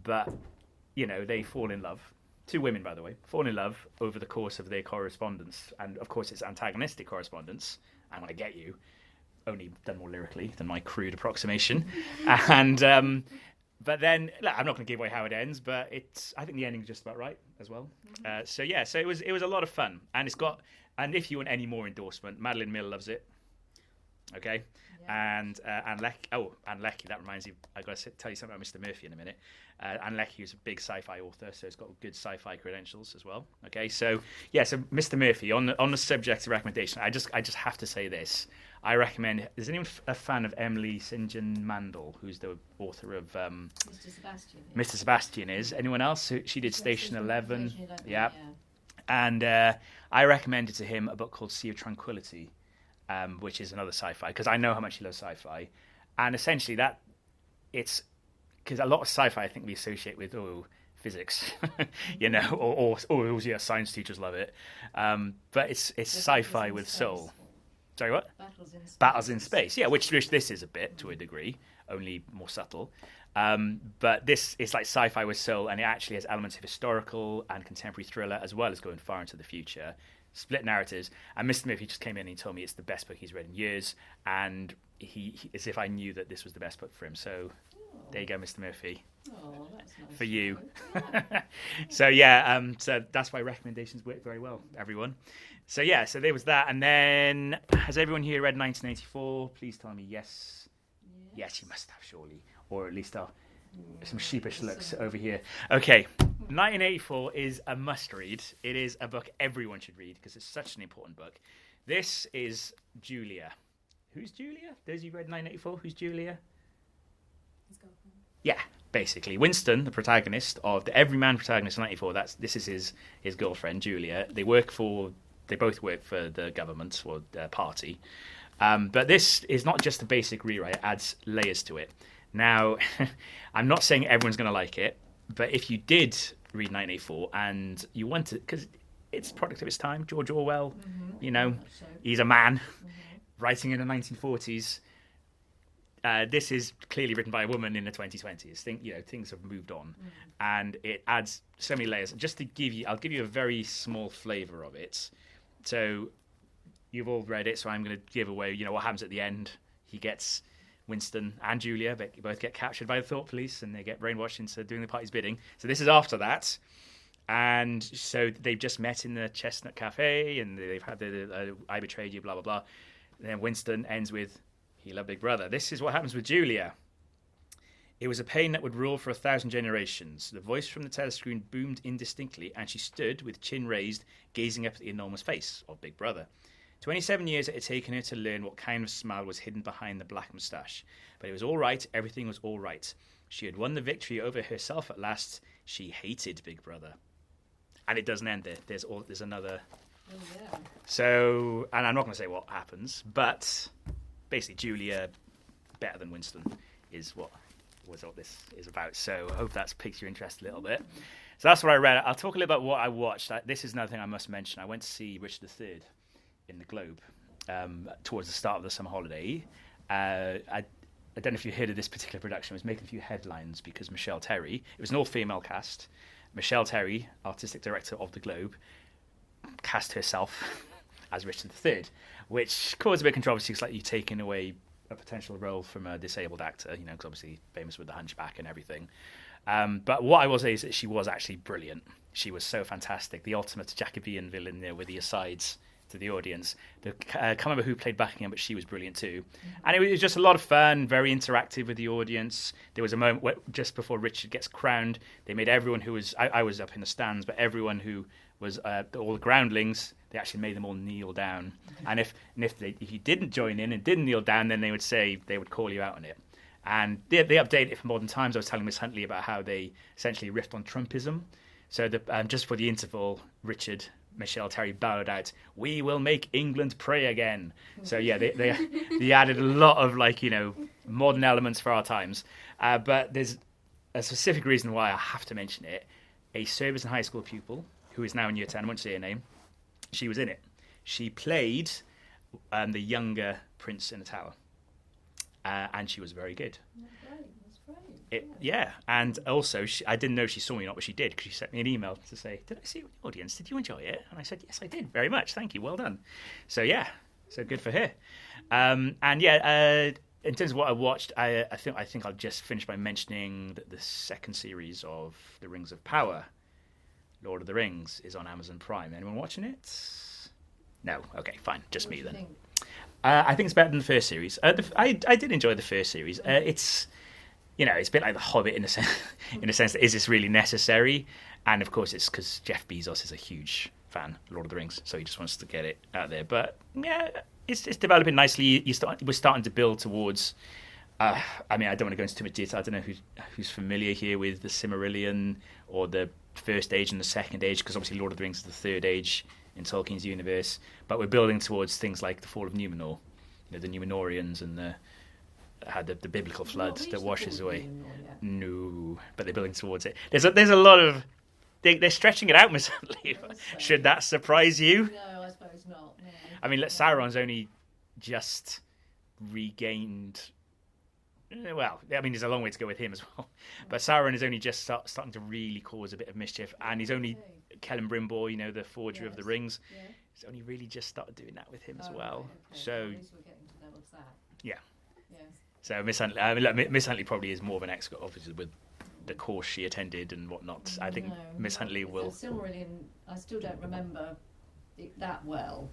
but they fall in love. Two women, by the way, fall in love over the course of their correspondence, and of course it's antagonistic correspondence. I want to get you, only done more lyrically than my crude approximation, and. But then, I'm not going to give away how it ends, but I think the ending's just about right as well. So it was a lot of fun, and and if you want any more endorsement, Madeline Mill loves it. Okay, and Leckie. That reminds me, I got to tell you something about Mr. Murphy in a minute. And Leckie is a big sci-fi author, so it's got good sci-fi credentials as well. Okay, so Mr. Murphy, on the subject of recommendation, I just have to say this. I recommend. Is anyone a fan of Emily St. John Mandel, who's the author of Mr. Sebastian? Mr. Sebastian is. Anyone else? She did Station 11. Yeah. And I recommended to him a book called Sea of Tranquility, which is another sci-fi, because I know how much he loves sci-fi. And essentially it's because a lot of sci-fi I think we associate with physics, or science teachers love it. But it's sci-fi with soul. Sorry, what? Battles in space. Yeah, which this is a bit to a degree, only more subtle. But this is like sci-fi with soul, and it actually has elements of historical and contemporary thriller, as well as going far into the future. Split narratives. And Mr. Murphy just came in and he told me it's the best book he's read in years, and he as if I knew that this was the best book for him. So there you go, Mr. Murphy. Oh, that's nice. For you. So that's why recommendations work very well, everyone. So there was that. And then, has everyone here read 1984? Please tell me yes. Yes, you must have, surely. Or at least some sheepish looks over here. Okay, 1984 is a must-read. It is a book everyone should read because it's such an important book. This is Julia. Who's Julia? Those of you who read 1984, who's Julia? His girlfriend. Yeah, basically. Winston, the protagonist of the Everyman protagonist of 94, this is his girlfriend, Julia. They both work for the government or party. But this is not just a basic rewrite, it adds layers to it. Now, I'm not saying everyone's going to like it, but if you did read 1984 and you wanted, because it's a product of its time, George Orwell, he's a man writing in the 1940s. This is clearly written by a woman in the 2020s. Things have moved on, and it adds so many layers. Just to I'll give you a very small flavour of it. So you've all read it, so I'm going to give away, what happens at the end. Winston and Julia both get captured by the thought police, and they get brainwashed into doing the party's bidding. So this is after that, And so they've just met in the Chestnut Cafe, and they've had the I betrayed you, blah, blah, blah. And then Winston ends with, he loved Big Brother. This is what happens with Julia. It was a pain that would rule for 1,000 generations. The voice from the telescreen boomed indistinctly, and she stood with chin raised, gazing up at the enormous face of Big Brother. 27 years it had taken her to learn what kind of smile was hidden behind the black moustache. But it was all right. Everything was all right. She had won the victory over herself at last. She hated Big Brother. And it doesn't end there. There's another. Oh, yeah. So, and I'm not going to say what happens, but basically Julia, better than Winston, is what this is about. So I hope that's piqued your interest a little bit. So that's what I read. I'll talk a little about what I watched. This is another thing I must mention. I went to see Richard III in the Globe towards the start of the summer holiday. I don't know if you heard of this particular production. It was making a few headlines because Michelle Terry, it was an all-female cast. Michelle Terry, artistic director of the Globe, cast herself as Richard III, which caused a bit of controversy. It's like you taking away a potential role from a disabled actor, because obviously famous with The Hunchback and everything. But what I will say is that she was actually brilliant. She was so fantastic. The ultimate Jacobean villain there with the asides to the audience. I can't remember who played Buckingham, but she was brilliant too. And it was just a lot of fun, very interactive with the audience. There was a moment where, just before Richard gets crowned, they made everyone who was, I was up in the stands, but everyone who was, all the groundlings, they actually made them all kneel down. And if you didn't join in and didn't kneel down, then they would call you out on it. And they updated it for modern times. I was telling Miss Huntley about how they essentially riffed on Trumpism. So just for the interval, Michelle Terry bowed out, "We will make England pray again." So yeah, they added a lot of modern elements for our times. But there's a specific reason why I have to mention it. A service and high school pupil who is now in year 10, I won't say her name, she was in it. She played the younger prince in the tower. And she was very good. Yeah, and also I didn't know she saw me or not, but she did, because she sent me an email to say, "Did I see you in the audience? Did you enjoy it?" And I said, "Yes, I did, very much. Thank you, well done." So yeah, so good for her. In terms of what I watched, I think I'll just finish by mentioning that the second series of The Rings of Power, Lord of the Rings, is on Amazon Prime. Anyone watching it? No. Okay, fine, just me then. I think it's better than the first series. I did enjoy the first series. It's a bit like The Hobbit in a sense that, is this really necessary? And of course it's because Jeff Bezos is a huge fan of Lord of the Rings, so he just wants to get it out there. But yeah, it's developing nicely. We're starting to build towards, I don't want to go into too much detail. I don't know who's familiar here with the Silmarillion or the First Age and the Second Age, because obviously Lord of the Rings is the Third Age in Tolkien's universe. But we're building towards things like the Fall of Numenor, the Numenorians and the biblical flood that washes away. No, but they're building towards it. There's a lot of they're stretching it out, Miss Huntley. Should that surprise you? No, I suppose not. No. I mean, Sauron's only just regained. Well, I mean, there's a long way to go with him as well. But Sauron is only just starting to really cause a bit of mischief, and he's only Celebrimbor, the forger of the rings. Yeah. He's only really just started doing that with him as well. Okay. So at least we're getting to know of that. Yeah. Yeah. So Miss Huntley probably is more of an expert, obviously, with the course she attended and whatnot. I think Miss Huntley will. Silmarillion, I still don't remember it that well,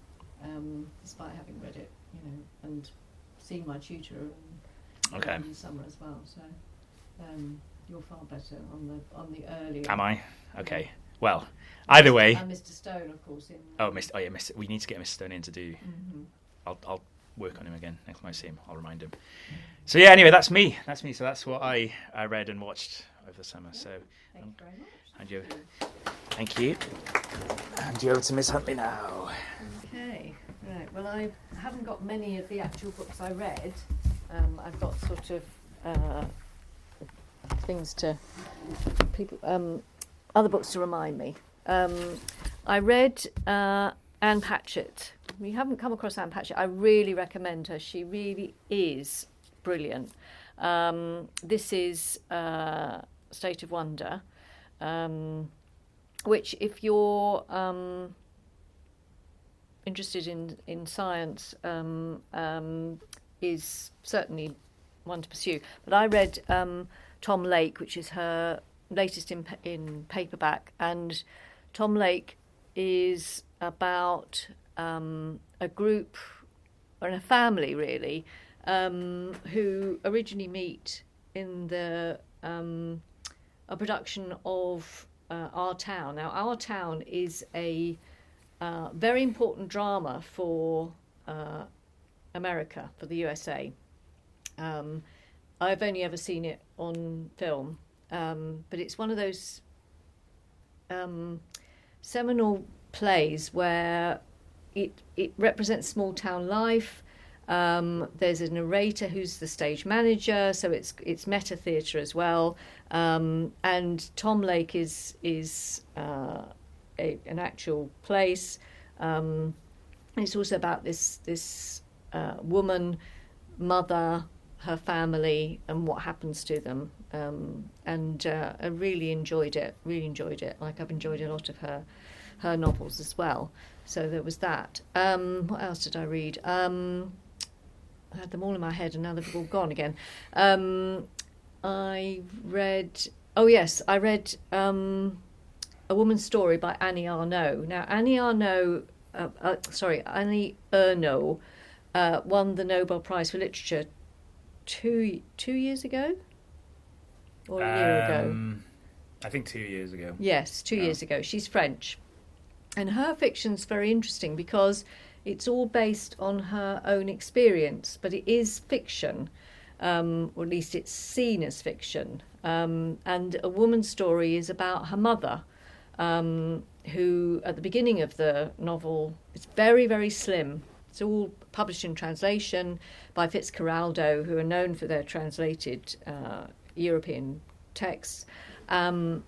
despite having read it, and seeing my tutor in the summer as well. So you're far better on the earlier. Am I? Okay. Yeah. Well, either way. And Mr. Stone, of course. We need to get Mr. Stone in to do. Mm-hmm. I'll work on him again next time I see him. I'll remind him. So yeah, anyway, that's me. So that's what I read and watched over the summer. So thank you very much. Thank you. Hand you over to Miss Huntley now. Okay. Right. Well, I haven't got many of the actual books I read. I've got sort of things to people. Other books to remind me. I read Anne Patchett. We haven't come across Anne Patchett. I really recommend her. She really is brilliant. This is State of Wonder, which, if you're interested in science, is certainly one to pursue. But I read Tom Lake, which is her latest in paperback, and Tom Lake is about a group or a family really who originally meet in a production of Our Town. Now, Our Town is a very important drama for America, for the USA. I've only ever seen it on film, but it's one of those seminal plays where it represents small town life. There's a narrator who's the stage manager, so it's meta theatre as well. And Tom Lake is an actual place. It's also about this woman, mother, her family, and what happens to them. And I really enjoyed it. Like I've enjoyed a lot of her novels as well. So there was that. What else did I read? I had them all in my head and now they've all gone again. I read A Woman's Story by Annie Ernaux. Now, Annie Ernaux won the Nobel Prize for Literature two years ago? Or a year ago? I think 2 years ago. Yes, 2 years ago. She's French. And her fiction's very interesting because it's all based on her own experience, but it is fiction, or at least it's seen as fiction. And A Woman's Story is about her mother, who at the beginning of the novel, it's very, very slim. It's all published in translation by Fitzcarraldo, who are known for their translated European texts. And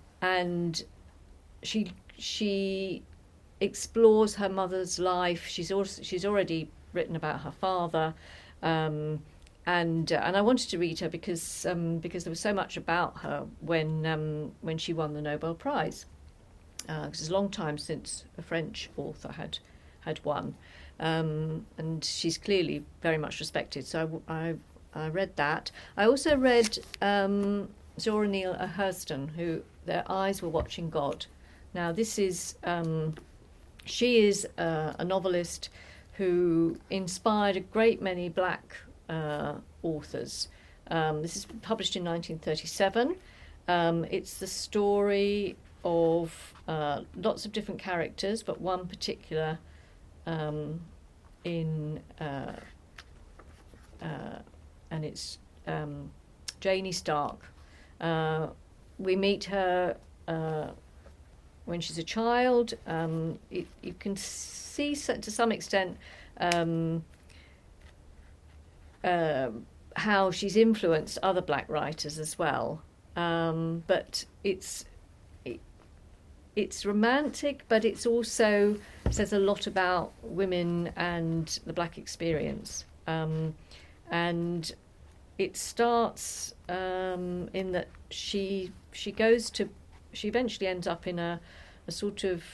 she explores her mother's life. She's already written about her father, and I wanted to read her because there was so much about her when she won the Nobel Prize. Because it's a long time since a French author had won, and she's clearly very much respected. So I read that. I also read Zora Neale Hurston, who Their Eyes Were Watching God. Now this is. She is a novelist who inspired a great many black authors. This is published in 1937. It's the story of lots of different characters, but one particular and it's Janie Stark. We meet her when she's a child. You can see to some extent how she's influenced other black writers as well. But it's romantic, but it's also says a lot about women and the black experience. And it starts in that she eventually ends up in a sort of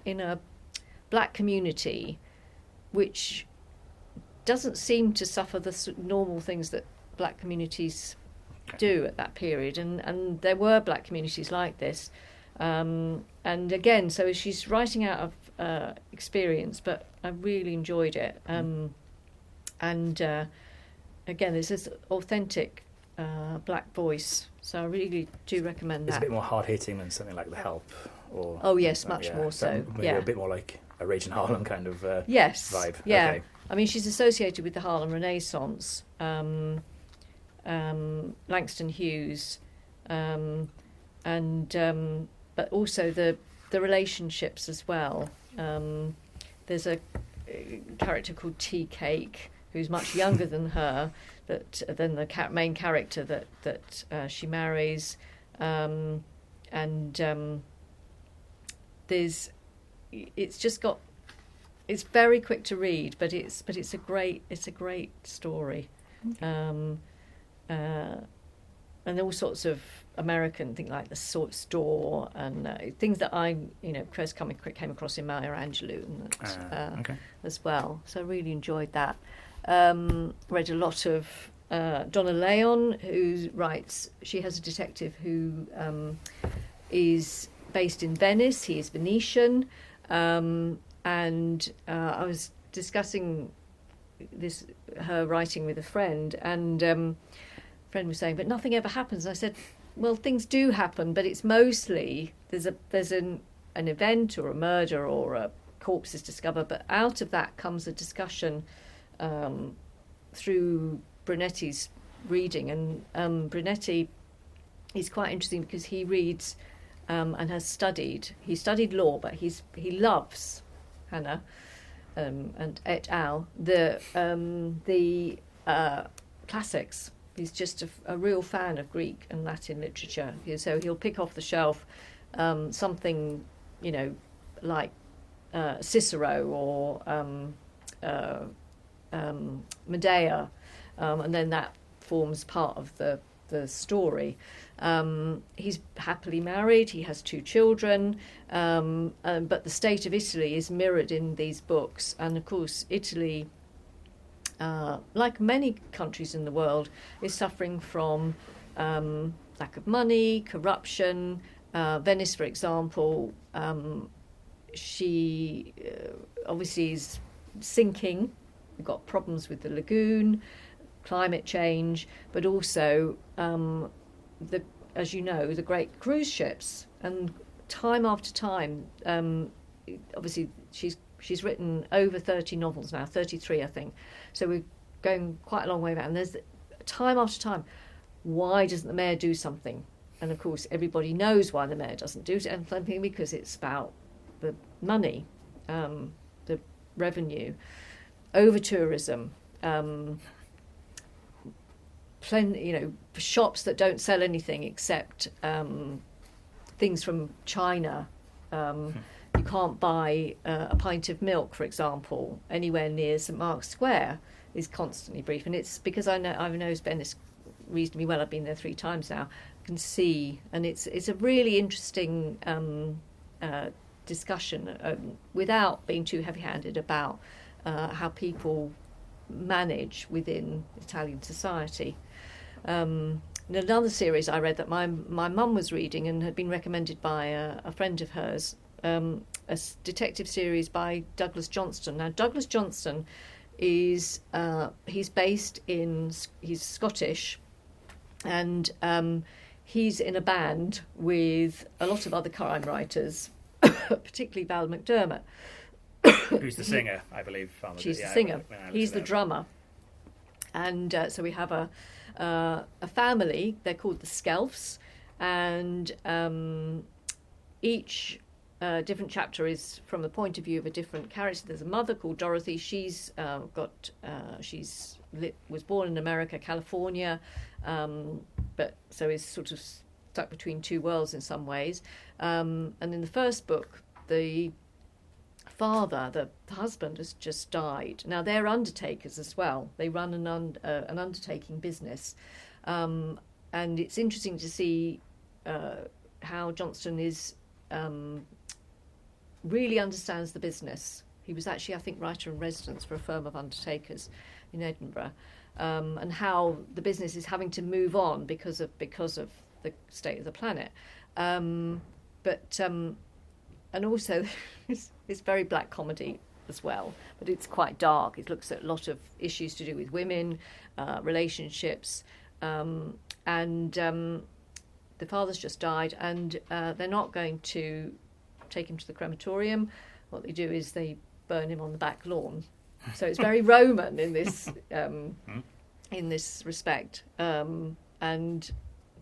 in a black community which doesn't seem to suffer the normal things that black communities do at that period, and there were black communities like this, and again, so she's writing out of experience, but I really enjoyed it, and again, there's this authentic black voice, so I really do recommend that. It's a bit more hard-hitting than something like The Help, or oh yes, much more so. Maybe a bit more like a Rage in Harlem kind of yes, vibe. Yeah. Okay. I mean, she's associated with the Harlem Renaissance, Langston Hughes, but also the relationships as well. There's a character called Tea Cake who's much younger than her, than the main character that she marries, it's very quick to read, but it's a great story, and all sorts of American things like the store and things that I first came across in Maya Angelou and as well. So I really enjoyed that. Read a lot of Donna Leon, who writes. She has a detective who is based in Venice. He is Venetian, and I was discussing her writing with a friend, and a friend was saying, "But nothing ever happens." And I said, "Well, things do happen, but it's mostly there's an event or a murder or a corpse is discovered, but out of that comes a discussion through Brunetti's reading, and Brunetti is quite interesting because he reads and has studied. He studied law, but he loves Hannah and et al. The classics. He's just a real fan of Greek and Latin literature. So he'll pick off the shelf something, like Cicero or Medea, and then that forms part of the story. He's happily married. He has 2 children, but the state of Italy is mirrored in these books. And of course, Italy, like many countries in the world, is suffering from lack of money, corruption. Venice, for example, she obviously is sinking. We've got problems with the lagoon, climate change, but also as you know, the great cruise ships. And time after time, obviously she's written over 30 novels now, 33 I think. So we're going quite a long way back. And there's time after time, why doesn't the mayor do something? And of course, everybody knows why the mayor doesn't do something, because it's about the money, the revenue, over tourism, shops that don't sell anything except things from China. You can't buy a pint of milk, for example, anywhere near St Mark's Square. Is constantly brief, and it's because I know Venice reasonably well. I've been there 3 times now. I can see, and it's a really interesting discussion without being too heavy-handed about how people manage within Italian society. Another series I read that my mum was reading and had been recommended by a friend of hers, a detective series by Douglas Johnston. Now, Douglas Johnston is he's Scottish, and he's in a band with a lot of other crime writers, particularly Val McDermott. Who's the singer, I believe. She's the singer. He's the drummer. And so we have a family. They're called the Skelfs, and each different chapter is from the point of view of a different character. There's a mother called Dorothy. She's was born in America, California, but so is sort of stuck between 2 worlds in some ways. And in the first book, the father, the husband, has just died. Now they're undertakers as well. They run an undertaking business, and it's interesting to see how Johnston is really understands the business. He was actually, I think, writer in residence for a firm of undertakers in Edinburgh, and how the business is having to move on because of the state of the planet. And also, it's very black comedy as well, but it's quite dark. It looks at a lot of issues to do with women, relationships, and the father's just died, and they're not going to take him to the crematorium. What they do is they burn him on the back lawn. So it's very Roman in this respect. And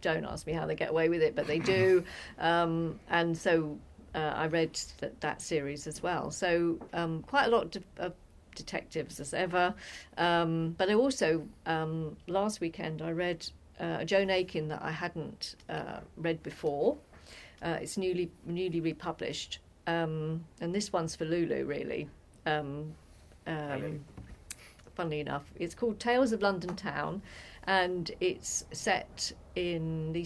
don't ask me how they get away with it, but they do. And so I read that series as well. So quite a lot of detectives as ever. But I also, last weekend, I read Joan Aiken that I hadn't read before. It's newly republished. And this one's for Lulu, really. Funnily enough, it's called Tales of London Town, and these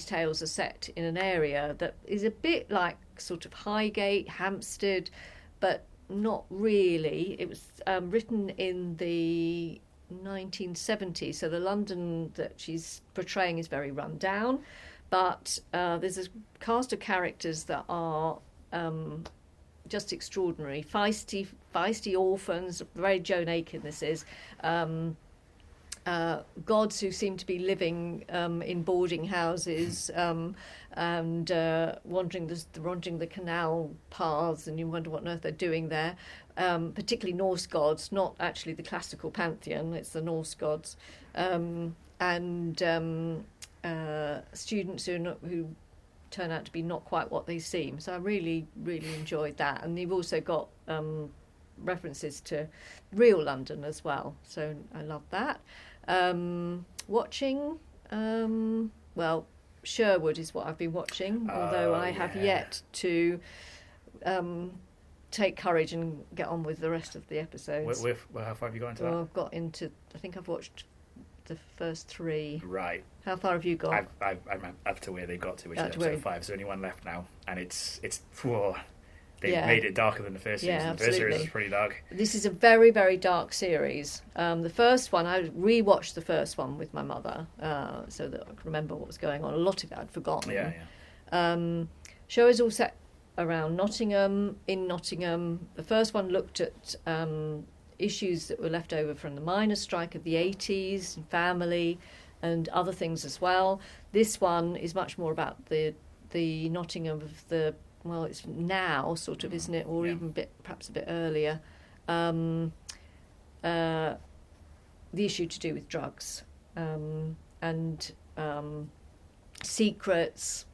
tales are set in an area that is a bit like sort of Highgate, Hampstead, but not really. It was written in the 1970. So the London that she's portraying is very run down, but there's a cast of characters that are just extraordinary. Feisty orphans, very Joan Aiken this is. Gods who seem to be living in boarding houses and wandering the canal paths, and you wonder what on earth they're doing there. Particularly Norse gods, not actually the classical pantheon, it's the Norse gods. And students who turn out to be not quite what they seem. So I really, really enjoyed that. And you've also got references to real London as well. So I love that. Watching, well, Sherwood is what I've been watching, although I have yet to take courage and get on with the rest of the episodes. Well, how far have you got into that? I've got into, I think I've watched the first 3. Right. How far have you got? I'm up to where they've got to, which is episode 5. There's only one left now, and it's they've made it darker than the first season. Yeah, The first series absolutely. is pretty dark. This is a very, very dark series. The first one, I rewatched the first one with my mother so that I could remember what was going on. A lot of it I'd forgotten. Yeah. Show is all set around Nottingham. In Nottingham, the first one looked at issues that were left over from the miners' strike of the 80s, and family, and other things as well. This one is much more about the Nottingham of the, well, it's now sort of, isn't it, or even perhaps a bit earlier. The issue to do with drugs and secrets,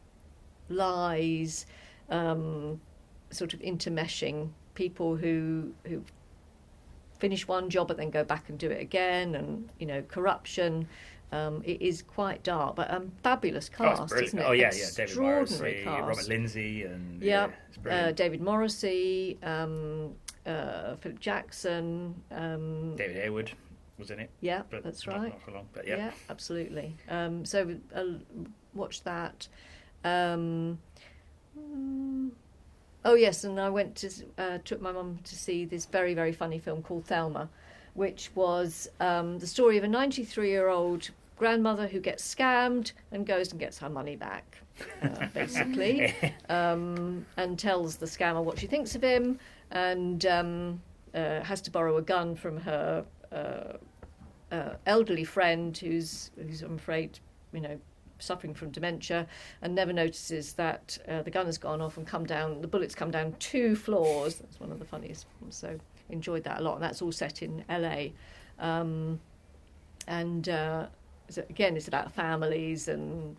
lies, sort of intermeshing, people who finish one job but then go back and do it again, and corruption. It is quite dark, but fabulous cast, isn't it? Oh yeah, David Extraordinary Morrissey, cast. Robert Lindsay, and it's David Morrissey, Philip Jackson, David Hayward was in it. Yeah, but that's not, right. Not for long, but yeah. Absolutely. So watch that. Oh yes, and I went to took my mum to see this very, very funny film called Thelma, which was the story of a 93-year-old grandmother who gets scammed and goes and gets her money back, basically, and tells the scammer what she thinks of him, and has to borrow a gun from her elderly friend who's I'm afraid, suffering from dementia, and never notices that the gun has gone off and the bullets come down 2 floors. That's one of the funniest ones. So enjoyed that a lot, and that's all set in LA. Again, it's about families and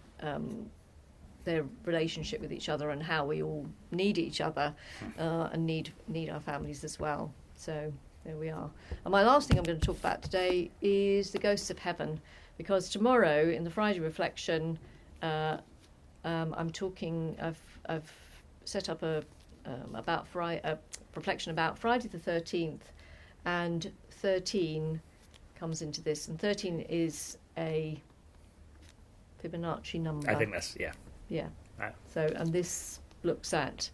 their relationship with each other and how we all need each other and need our families as well. So there we are. And my last thing I'm going to talk about today is the Ghosts of Heaven, because tomorrow in the Friday reflection, I'm talking. I've set up a reflection about Friday the 13th, and 13 comes into this, and 13 is a Fibonacci number. I think that's yeah. So, and this looks at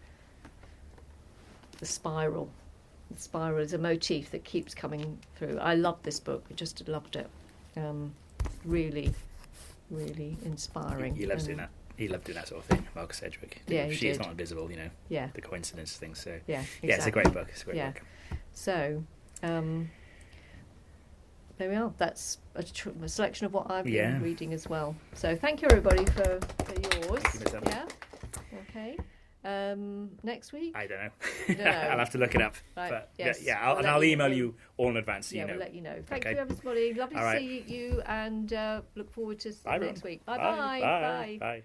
the spiral. The spiral is a motif that keeps coming through. I love this book. I just loved it. Really, really inspiring. He loves doing that. He loved doing that sort of thing. Marcus Sedgwick. Yeah, she is not invisible. Yeah. The coincidence thing. So yeah, exactly. Yeah, it's a great book. It's a great book. So, there we are. That's a selection of what I've been reading as well. So thank you everybody for yours. Thank you, yeah. Okay. Next week? I don't know. No. I'll have to look it up. Right. But Yes. I'll email you all in advance. So we'll let you know. Thank Okay. you everybody. Lovely All to right. see you, and look forward to Bye, next everyone. week. Bye. Bye.